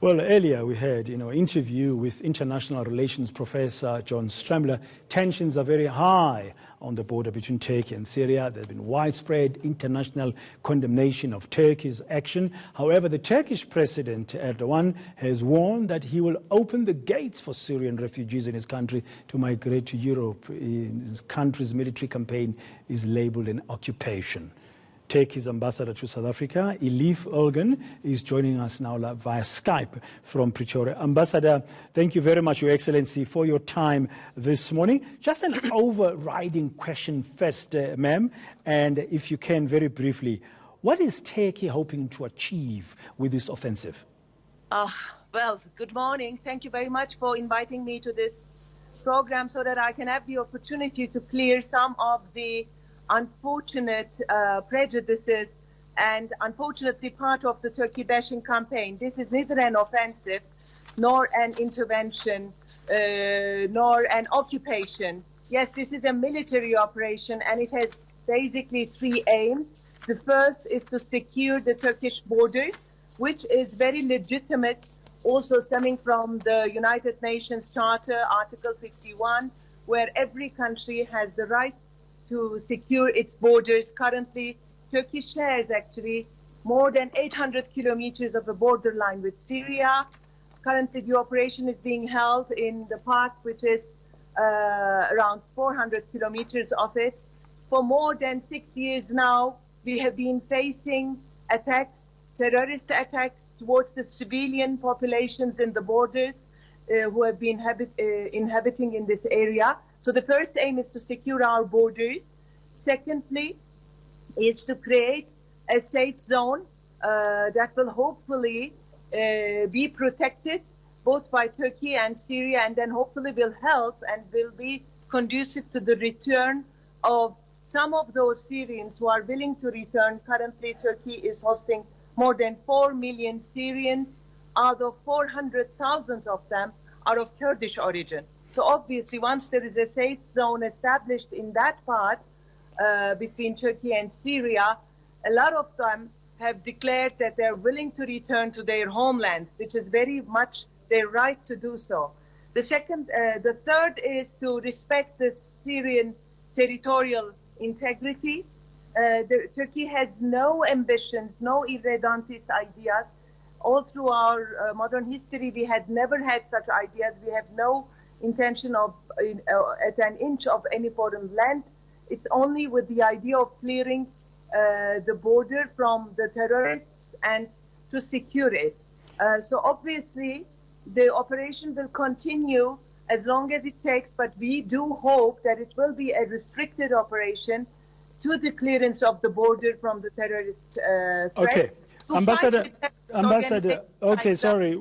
Well, earlier we had, interview with international relations professor John Stremler. Tensions are very high on the border between Turkey and Syria. There's been widespread international condemnation of Turkey's action. However, the Turkish President Erdogan has warned that he will open the gates for Syrian refugees in his country to migrate to Europe. His country's military campaign is labeled an occupation. Turkey's ambassador to South Africa, Elif Olgun, is joining us now via Skype from Pretoria. Ambassador, thank you very much, Your Excellency, for your time this morning. Just an overriding question first, ma'am, and if you can, very briefly, what is Turkey hoping to achieve with this offensive? Well, good morning. Thank you very much for inviting me to this program so that I can have the opportunity to clear some of the unfortunate prejudices and unfortunately part of the Turkey bashing campaign. This is neither an offensive nor an intervention nor an occupation. Yes, this is a military operation and it has basically three aims. The first is to secure the Turkish borders, which is very legitimate, also stemming from the United Nations Charter, Article 51, where every country has the right to secure its borders. Currently, Turkey shares actually more than 800 kilometers of a borderline with Syria. Currently, the operation is being held in the park, which is around 400 kilometers of it. For more than 6 years now, we have been facing attacks, terrorist attacks towards the civilian populations in the borders who have been inhabiting in this area. So the first aim is to secure our borders. Secondly, is to create a safe zone that will hopefully be protected both by Turkey and Syria, and then hopefully will help and will be conducive to the return of some of those Syrians who are willing to return. Currently, Turkey is hosting more than 4 million Syrians, out of 400,000 of them are of Kurdish origin. So obviously, once there is a safe zone established in that part between Turkey and Syria, a lot of them have declared that they're willing to return to their homeland, which is very much their right to do so. The third is to respect the Syrian territorial integrity. Turkey has no ambitions, no irredentist ideas. All through our modern history, we had never had such ideas. We have no intention of at an inch of any foreign land. It's only with the idea of clearing the border from the terrorists and to secure it. So obviously the operation will continue as long as it takes, but we do hope that it will be a restricted operation to the clearance of the border from the terrorist threat. Okay. Ambassador, okay, sorry.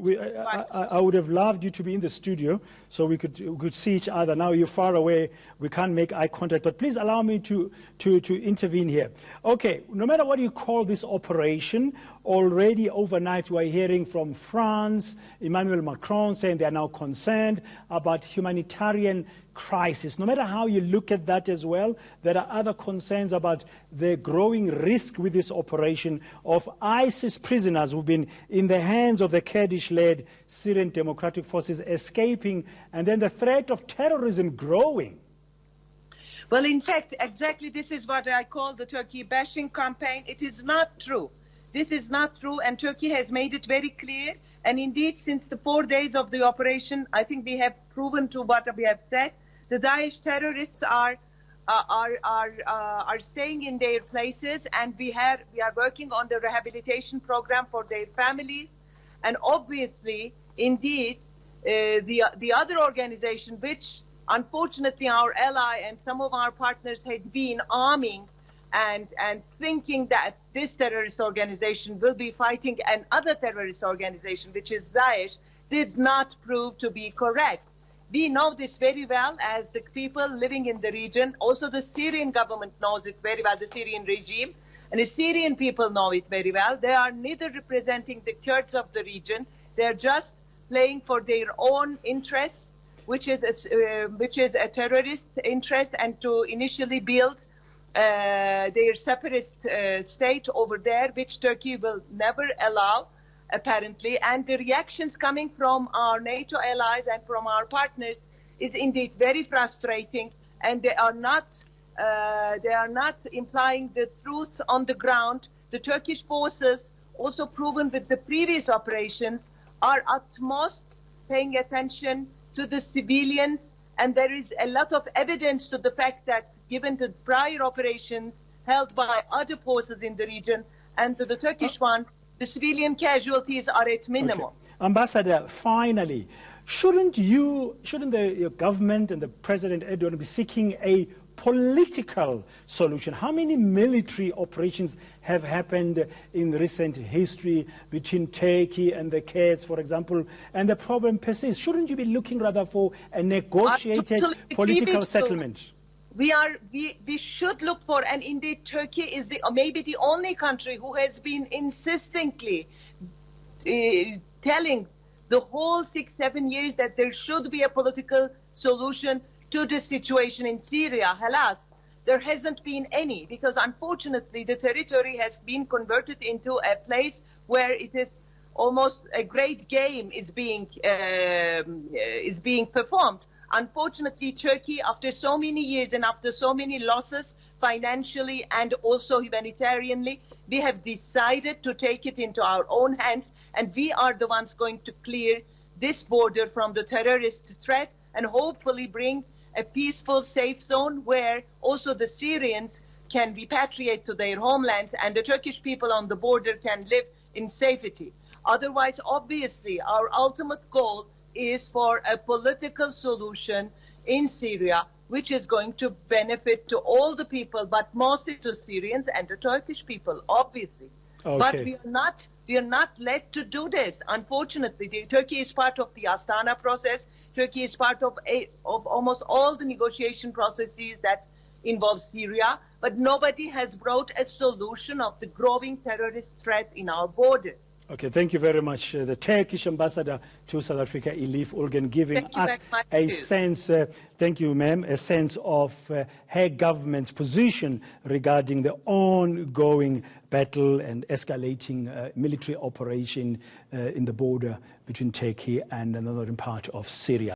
I would have loved you to be in the studio so we could see each other. Now you're far away. We can't make eye contact. But please allow me to intervene here. Okay, no matter what you call this operation, already overnight we're hearing from France, Emmanuel Macron saying they are now concerned about humanitarian crisis. No matter how you look at that as well, there are other concerns about the growing risk with this operation of ISIS prisoners who've been in the hands of the Kurdish-led Syrian Democratic Forces escaping, and then the threat of terrorism growing. Well, in fact, exactly this is what I call the Turkey bashing campaign. It is not true. This is not true, and Turkey has made it very clear. And indeed, since the 4 days of the operation, I think we have proven to what we have said. The Daesh terrorists are staying in their places, and we are working on the rehabilitation program for their families. And obviously, indeed, the other organization, which unfortunately our ally and some of our partners had been arming and thinking that this terrorist organization will be fighting another terrorist organization, which is Daesh, did not prove to be correct. We know this very well as the people living in the region. Also, the Syrian government knows it very well, the Syrian regime, and the Syrian people know it very well. They are neither representing the Kurds of the region. They're just playing for their own interests, which is a terrorist interest, and to initially build their separatist state over there, which Turkey will never allow. apparently, and the reactions coming from our NATO allies and from our partners is indeed very frustrating, and they are not implying the truth on the ground. The Turkish forces, also proven with the previous operations, are utmost paying attention to the civilians, and there is a lot of evidence to the fact that given the prior operations held by other forces in the region and to the Turkish one, the civilian casualties are at minimum. Okay. Ambassador, finally, shouldn't your government and the President Erdogan be seeking a political solution? How many military operations have happened in recent history between Turkey and the Kurds, for example, and the problem persists? Shouldn't you be looking rather for a negotiated political settlement? We should look for, and indeed Turkey is maybe the only country who has been insistently telling the whole 6-7 years that there should be a political solution to the situation in Syria. Alas, there hasn't been any, because unfortunately the territory has been converted into a place where it is almost a great game is being performed. Unfortunately, Turkey, after so many years and after so many losses financially and also humanitarianly, we have decided to take it into our own hands, and we are the ones going to clear this border from the terrorist threat and hopefully bring a peaceful, safe zone where also the Syrians can repatriate to their homelands and the Turkish people on the border can live in safety. Otherwise, obviously, our ultimate goal is for a political solution in Syria, which is going to benefit to all the people, but mostly to Syrians and the Turkish people, obviously. Okay. But we are not led to do this. Unfortunately, Turkey is part of the Astana process. Turkey is part of almost all the negotiation processes that involve Syria, but nobody has brought a solution of the growing terrorist threat in our border. Okay, thank you very much. The Turkish ambassador to South Africa, Elif Ulgen, giving us a sense, thank you, ma'am, a sense of her government's position regarding the ongoing battle and escalating military operation in the border between Turkey and the northern part of Syria.